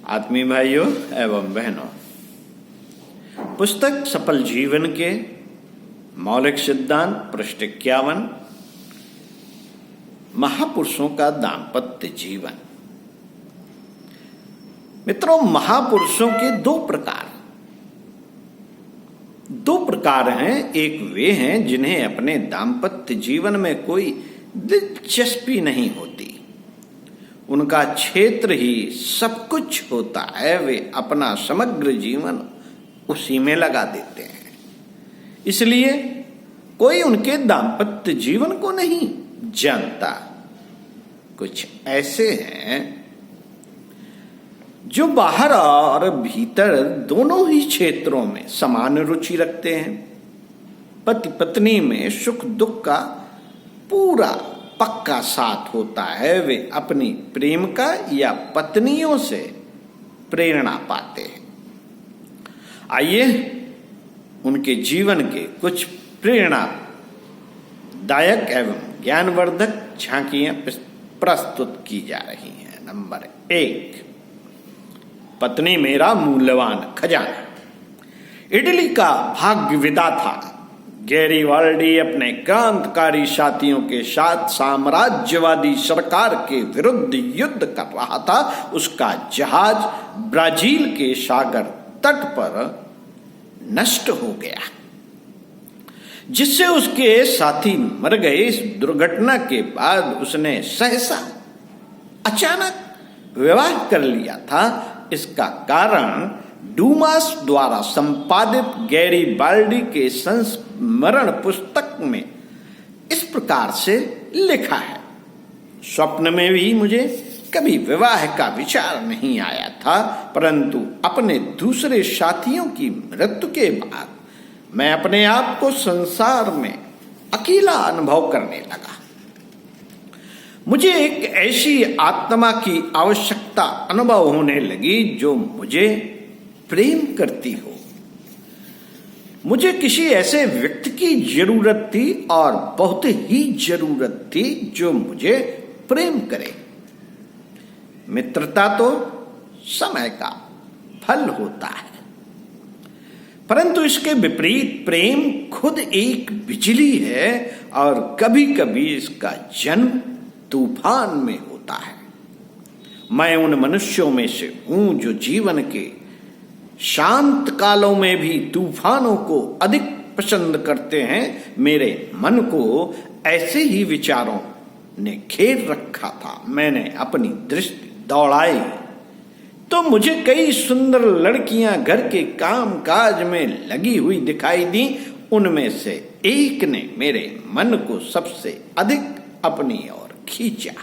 आत्मीय भाइयों एवं बहनों, पुस्तक सफल जीवन के मौलिक सिद्धांत पृष्ठ 51, महापुरुषों का दाम्पत्य जीवन। मित्रों, महापुरुषों के दो प्रकार हैं। एक वे हैं जिन्हें अपने दाम्पत्य जीवन में कोई दिलचस्पी नहीं होती, उनका क्षेत्र ही सब कुछ होता है, वे अपना समग्र जीवन उसी में लगा देते हैं। इसलिए कोई उनके दाम्पत्य जीवन को नहीं जानता। कुछ ऐसे हैं जो बाहर और भीतर दोनों ही क्षेत्रों में समान रुचि रखते हैं। पति पत्नी में सुख दुख का पूरा पक्का साथ होता है। वे अपनी प्रेमिका या पत्नियों से प्रेरणा पाते हैं। आइए उनके जीवन के कुछ प्रेरणादायक एवं ज्ञानवर्धक झांकियां प्रस्तुत की जा रही हैं। नंबर 1, पत्नी मेरा मूल्यवान खजाना। इटली का भाग्य विधाता गैरिबाल्डी अपने क्रांतिकारी साथियों के साथ साम्राज्यवादी सरकार के विरुद्ध युद्ध कर रहा था। उसका जहाज ब्राजील के सागर तट पर नष्ट हो गया, जिससे उसके साथी मर गए। इस दुर्घटना के बाद उसने सहसा अचानक विवाह कर लिया था। इसका कारण डूमास द्वारा संपादित गैरिबाल्डी के संस्मरण पुस्तक में इस प्रकार से लिखा है। स्वप्न में भी मुझे कभी विवाह का विचार नहीं आया था, परंतु अपने दूसरे साथियों की मृत्यु के बाद मैं अपने आप को संसार में अकेला अनुभव करने लगा। मुझे एक ऐसी आत्मा की आवश्यकता अनुभव होने लगी जो मुझे प्रेम करती हो। मुझे किसी ऐसे व्यक्ति की जरूरत थी और बहुत ही जरूरत थी जो मुझे प्रेम करे। मित्रता तो समय का फल होता है, परंतु इसके विपरीत प्रेम खुद एक बिजली है और कभी कभी इसका जन्म तूफान में होता है। मैं उन मनुष्यों में से हूं जो जीवन के शांत कालों में भी तूफानों को अधिक पसंद करते हैं। मेरे मन को ऐसे ही विचारों ने घेर रखा था। मैंने अपनी दृष्टि दौड़ाई तो मुझे कई सुंदर लड़कियां घर के काम काज में लगी हुई दिखाई दी। उनमें से एक ने मेरे मन को सबसे अधिक अपनी ओर खींचा।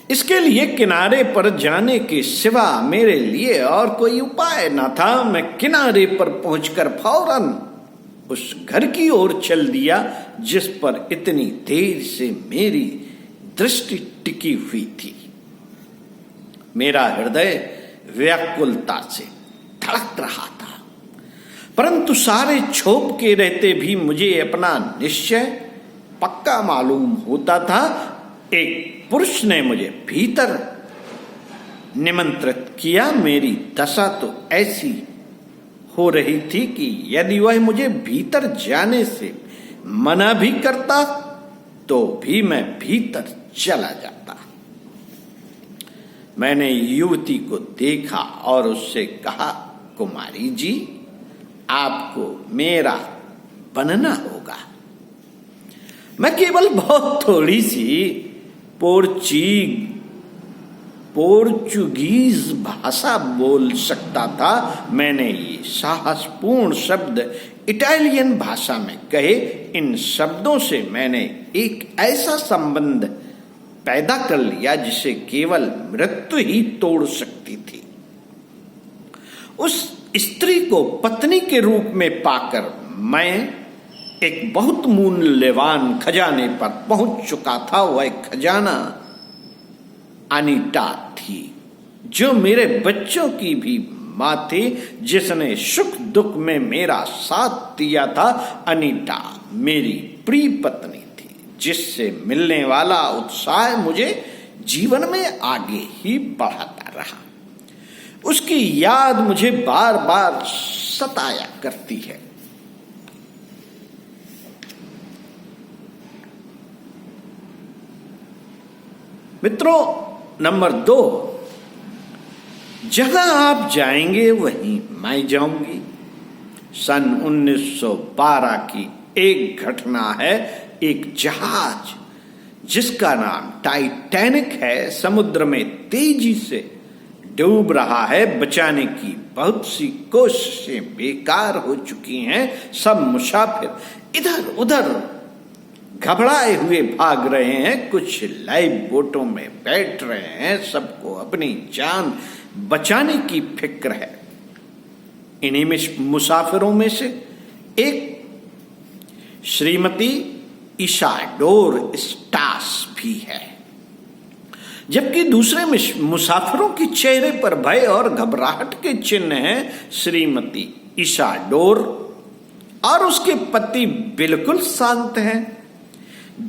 इसके लिए किनारे पर जाने के सिवा मेरे लिए और कोई उपाय न था। मैं किनारे पर पहुंचकर फौरन उस घर की ओर चल दिया जिस पर इतनी देर से मेरी दृष्टि टिकी हुई थी। मेरा हृदय व्याकुलता से धड़क रहा था, परंतु सारे छोप के रहते भी मुझे अपना निश्चय पक्का मालूम होता था। एक पुरुष ने मुझे भीतर निमंत्रित किया। मेरी दशा तो ऐसी हो रही थी कि यदि वह मुझे भीतर जाने से मना भी करता तो भी मैं भीतर चला जाता। मैंने युवती को देखा और उससे कहा, कुमारी जी, आपको मेरा बनना होगा। मैं केवल बहुत थोड़ी सी पोर्चुगीज भाषा बोल सकता था। मैंने ये साहसपूर्ण शब्द इटालियन भाषा में कहे। इन शब्दों से मैंने एक ऐसा संबंध पैदा कर लिया जिसे केवल मृत्यु ही तोड़ सकती थी। उस स्त्री को पत्नी के रूप में पाकर मैं एक बहुत मूल्यवान खजाने पर पहुंच चुका था। वह खजाना अनीता थी, जो मेरे बच्चों की भी मां थी, जिसने सुख दुख में मेरा साथ दिया था। अनीता मेरी प्रिय पत्नी थी, जिससे मिलने वाला उत्साह मुझे जीवन में आगे ही बढ़ाता रहा। उसकी याद मुझे बार बार सताया करती है। मित्रों, नंबर 2, जहां आप जाएंगे वहीं मैं जाऊंगी। सन 1912 की एक घटना है। एक जहाज जिसका नाम टाइटैनिक है, समुद्र में तेजी से डूब रहा है। बचाने की बहुत सी कोशिशें बेकार हो चुकी हैं। सब मुसाफिर इधर उधर घबराए हुए भाग रहे हैं। कुछ लाइफ बोटों में बैठ रहे हैं। सबको अपनी जान बचाने की फिक्र है। इन्हीं में मुसाफिरों में से एक श्रीमती इसाडोर स्टास भी है, जबकि दूसरे मुसाफिरों के चेहरे पर भय और घबराहट के चिन्ह हैं। श्रीमती इसाडोर और उसके पति बिल्कुल शांत हैं।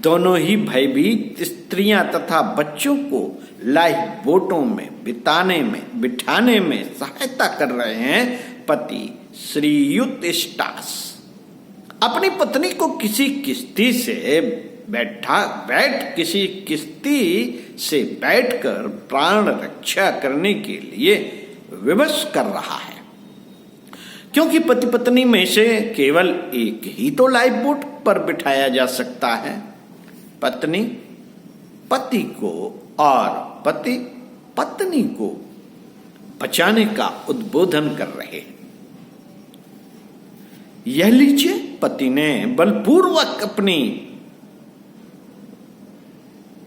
दोनों ही भयभीत स्त्रियां तथा बच्चों को लाइफ बोटों में बिठाने में सहायता कर रहे हैं। पति श्रीयुत स्टास अपनी पत्नी को किसी किश्ती से बैठकर प्राण रक्षा करने के लिए विवश कर रहा है, क्योंकि पति पत्नी में से केवल एक ही तो लाइफ बोट पर बिठाया जा सकता है। पत्नी पति को और पति पत्नी को बचाने का उद्बोधन कर रहे हैं। यह लीजिए, पति ने बलपूर्वक अपनी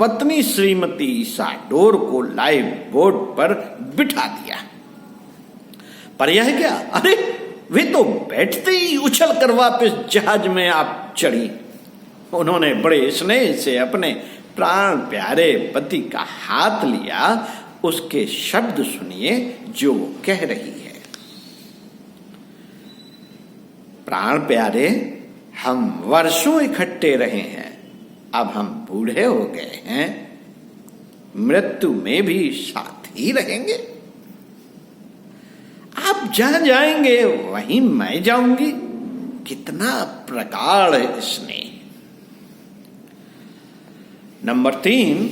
पत्नी श्रीमती इसाडोर को लाइफ बोट पर बिठा दिया। पर यह क्या, अरे वे तो बैठते ही उछल कर वापस जहाज में आप चढ़ी। उन्होंने बड़े स्नेह से अपने प्राण प्यारे पति का हाथ लिया। उसके शब्द सुनिए जो वो कह रही है। प्राण प्यारे, हम वर्षों इकट्ठे रहे हैं, अब हम बूढ़े हो गए हैं, मृत्यु में भी साथ ही रहेंगे। आप जहां जाएंगे वहीं मैं जाऊंगी। कितना प्रगाढ़ स्नेह। नंबर 3,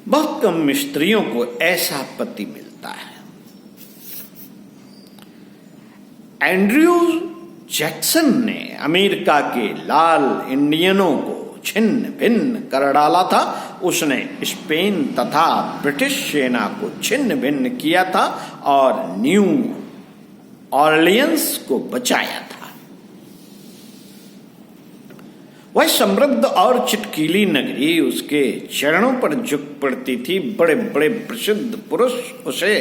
बहुत कम स्त्रियों को ऐसा पति मिलता है। एंड्रयू जैक्सन ने अमेरिका के लाल इंडियनों को छिन्न भिन्न कर डाला था। उसने स्पेन तथा ब्रिटिश सेना को छिन्न भिन्न किया था और न्यू ऑरलियंस को बचाया था। वह समृद्ध और चिटकीली नगरी उसके चरणों पर झुक पड़ती थी। बड़े बड़े प्रसिद्ध पुरुष उसे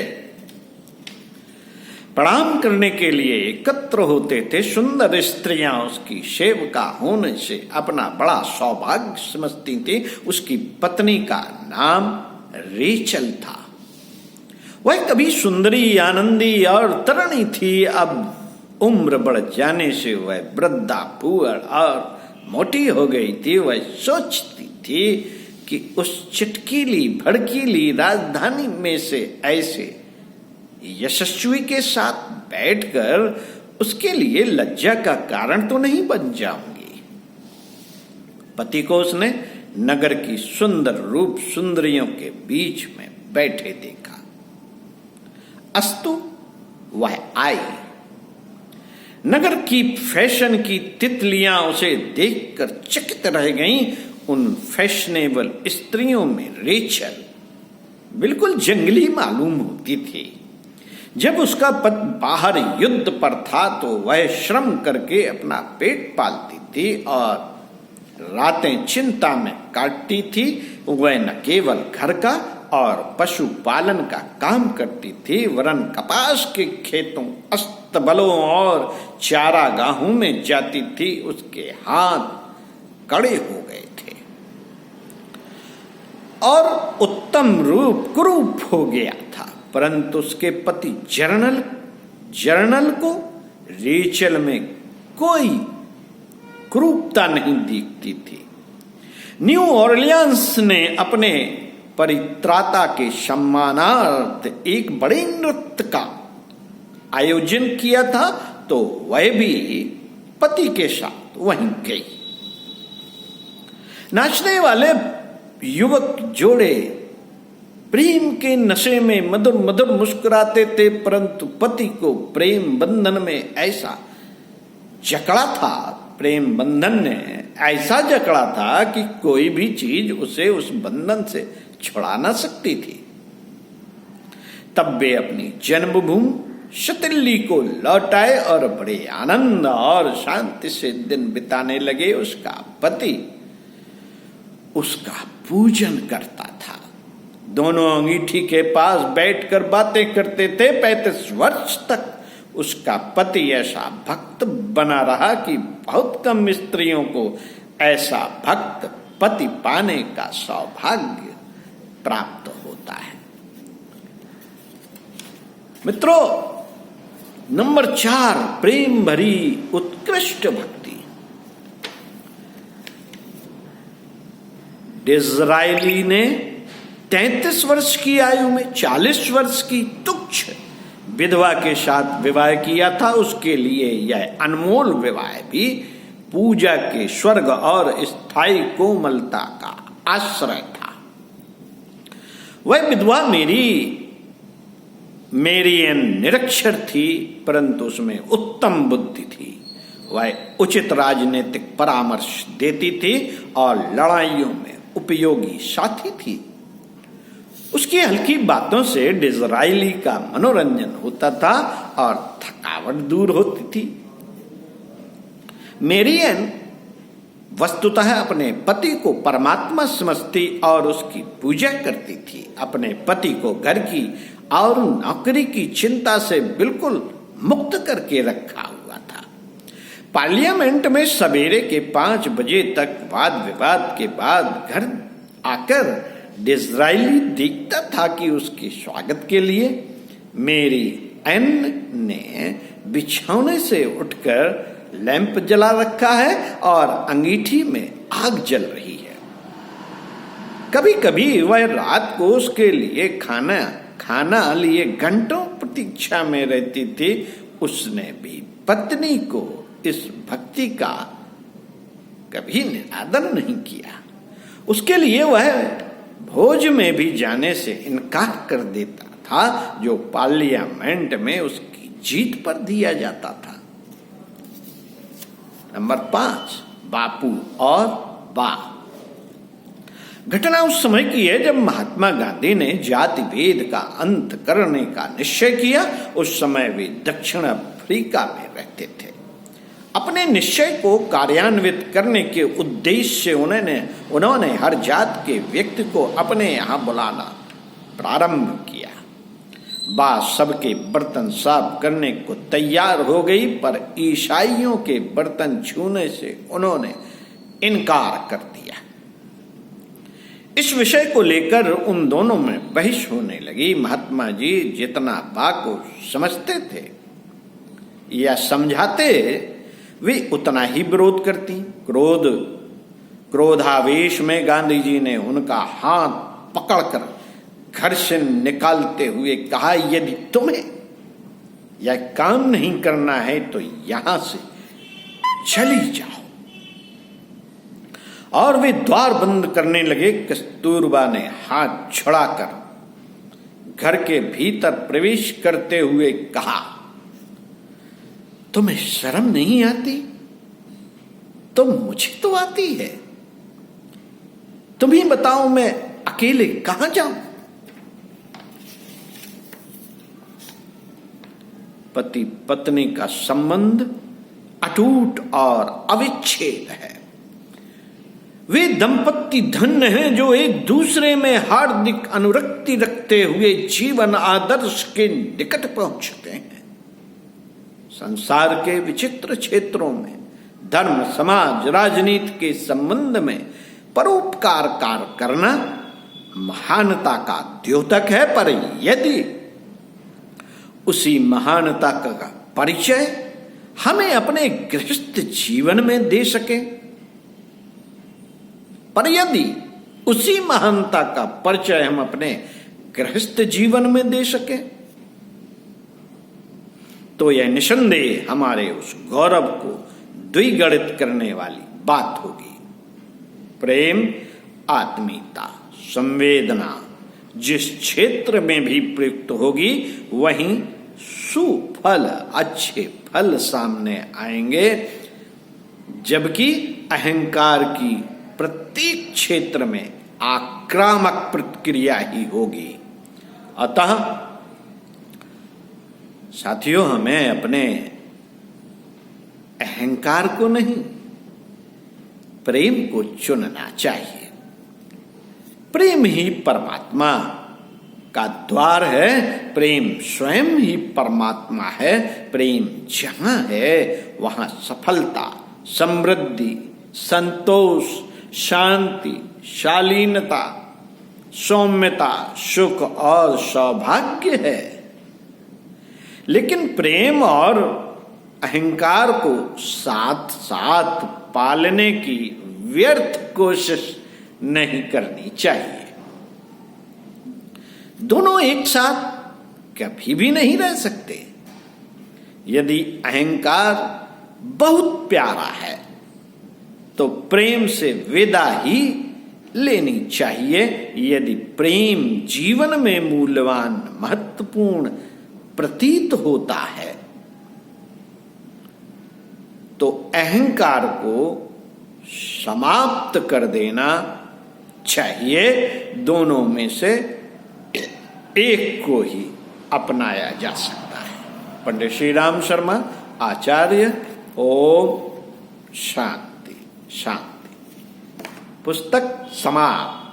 प्रणाम करने के लिए एकत्र होते थे। सुंदर स्त्रियां उसकी सेविका होने से अपना बड़ा सौभाग्य समझती थी। उसकी पत्नी का नाम रेचल था। वह कभी सुंदरी, आनंदी और तरुणी थी। अब उम्र बढ़ जाने से वह वृद्धा, पुअर और मोटी हो गई थी। वह सोचती थी कि उस चिटकीली भड़कीली राजधानी में से ऐसे यशस्वी के साथ बैठकर उसके लिए लज्जा का कारण तो नहीं बन जाऊंगी। पति को उसने नगर की सुंदर रूप सुंदरियों के बीच में बैठे देखा। अस्तु वह आई। नगर की फैशन की तितलियां उसे देखकर चकित रह गईं। उन फैशनेबल स्त्रियों में रेचल बिल्कुल जंगली मालूम होती थी। जब उसका पति बाहर युद्ध पर था तो वह श्रम करके अपना पेट पालती थी और रातें चिंता में काटती थी। वह न केवल घर का और पशुपालन का काम करती थी, वरन कपास के खेतों, अस्तबलों और चारागाहों में जाती थी। उसके हाथ कड़े हो गए थे और उत्तम रूप कुरूप हो गया था। परंतु उसके पति जर्नल को रेचल में कोई कुरूपता नहीं दिखती थी। न्यू ऑरलियंस ने अपने परित्राता के सम्मानार्थ एक बड़े नृत्य का आयोजन किया था, तो वह भी पति के साथ वहीं गई। नाचने वाले युवक जोड़े प्रेम के नशे में मधुर मधुर मुस्कुराते थे, परंतु पति को प्रेम बंधन में ऐसा जकड़ा था, प्रेम बंधन ने ऐसा जकड़ा था कि कोई भी चीज उसे उस बंधन से छुड़ा ना सकती थी। तब वे अपनी जन्मभूमि शतिल्ली को लौट आए और बड़े आनंद और शांति से दिन बिताने लगे। उसका पति उसका पूजन करता था। दोनों अंगीठी के पास बैठकर बातें करते थे। 35 वर्ष तक उसका पति ऐसा भक्त बना रहा कि बहुत कम स्त्रियों को ऐसा भक्त पति पाने का सौभाग्य प्राप्त होता है। मित्रों, नंबर 4, प्रेम भरी उत्कृष्ट भक्ति। डिज़रायली ने 33 वर्ष की आयु में 40 वर्ष की तुच्छ विधवा के साथ विवाह किया था। उसके लिए यह अनमोल विवाह भी पूजा के स्वर्ग और स्थायी कोमलता का आश्रय था। वह विधवा मेरियन निरक्षर थी, परंतु उसमें उत्तम बुद्धि थी। वह उचित राजनीतिक परामर्श देती थी और लड़ाइयों में उपयोगी साथी थी। उसकी हल्की बातों से डिज़रायली का मनोरंजन होता था और थकावट दूर होती थी। मेरियन वस्तुतः अपने पति को परमात्मा समझती और उसकी पूजा करती थी। अपने पति को घर की और नौकरी की चिंता से बिल्कुल मुक्त करके रखा हुआ था। पार्लियामेंट में सवेरे के 5 बजे तक वाद विवाद के बाद घर आकर डिज़रायली देखता था कि उसके स्वागत के लिए मेरी एन ने बिछौने से उठकर लैंप जला रखा है और अंगीठी में आग जल रही है। कभी कभी वह रात को उसके लिए खाना लिए घंटों प्रतीक्षा में रहती थी। उसने भी पत्नी को इस भक्ति का कभी निरादर नहीं किया। उसके लिए वह भोज में भी जाने से इनकार कर देता था, जो पार्लियामेंट में उसकी जीत पर दिया जाता था। नंबर 5, बापू और बा। घटना उस समय की है जब महात्मा गांधी ने जाति भेद का अंत करने का निश्चय किया। उस समय वे दक्षिण अफ्रीका में रहते थे। अपने निश्चय को कार्यान्वित करने के उद्देश्य से उन्होंने हर जात के व्यक्ति को अपने यहाँ बुलाना प्रारंभ किया। बा सबके बर्तन साफ करने को तैयार हो गई, पर ईसाइयों के बर्तन छूने से उन्होंने इनकार कर दिया। इस विषय को लेकर उन दोनों में बहस होने लगी। महात्मा जी जितना बा को समझते थे या समझाते, वे उतना ही विरोध करती। क्रोधावेश में गांधी जी ने उनका हाथ पकड़कर घर से निकालते हुए कहा, यदि तुम्हें यह काम नहीं करना है तो यहां से चली जाओ। और वे द्वार बंद करने लगे। कस्तूरबा ने हाथ छुड़ाकर घर के भीतर प्रवेश करते हुए कहा, तुम्हें शर्म नहीं आती? तो मुझे तो आती है। तुम ही बताओ, मैं अकेले कहां जाऊं? पति पत्नी का संबंध अटूट और अविच्छेद है। वे दंपति धन्य हैं जो एक दूसरे में हार्दिक अनुरक्ति रखते हुए जीवन आदर्श के निकट पहुंचते हैं। संसार के विचित्र क्षेत्रों में धर्म, समाज, राजनीति के संबंध में परोपकार कार्य करना महानता का द्योतक है, पर यदि उसी महानता का परिचय हमें अपने गृहस्थ जीवन में दे सके, पर यदि उसी महानता का परिचय हम अपने गृहस्थ जीवन में दे सके, तो यह निसंदेह हमारे उस गौरव को द्विगुणित करने वाली बात होगी। प्रेम, आत्मीयता, संवेदना जिस क्षेत्र में भी प्रयुक्त होगी वहीं सुफल, अच्छे फल सामने आएंगे, जबकि अहंकार की प्रत्येक क्षेत्र में आक्रामक प्रतिक्रिया ही होगी। अतः साथियों, हमें अपने अहंकार को नहीं, प्रेम को चुनना चाहिए। प्रेम ही परमात्मा का द्वार है, प्रेम स्वयं ही परमात्मा है। प्रेम जहां है वहां सफलता, समृद्धि, संतोष, शांति, शालीनता, सौम्यता, सुख और सौभाग्य है। लेकिन प्रेम और अहंकार को साथ साथ पालने की व्यर्थ कोशिश नहीं करनी चाहिए। दोनों एक साथ कभी भी नहीं रह सकते। यदि अहंकार बहुत प्यारा है तो प्रेम से विदा ही लेनी चाहिए। यदि प्रेम जीवन में मूल्यवान, महत्वपूर्ण प्रतीत होता है तो अहंकार को समाप्त कर देना चाहिए। दोनों में से एक को ही अपनाया जा सकता है। पंडित श्री राम शर्मा, आचार्य। ओम शांति शांति। पुस्तक समाप्त।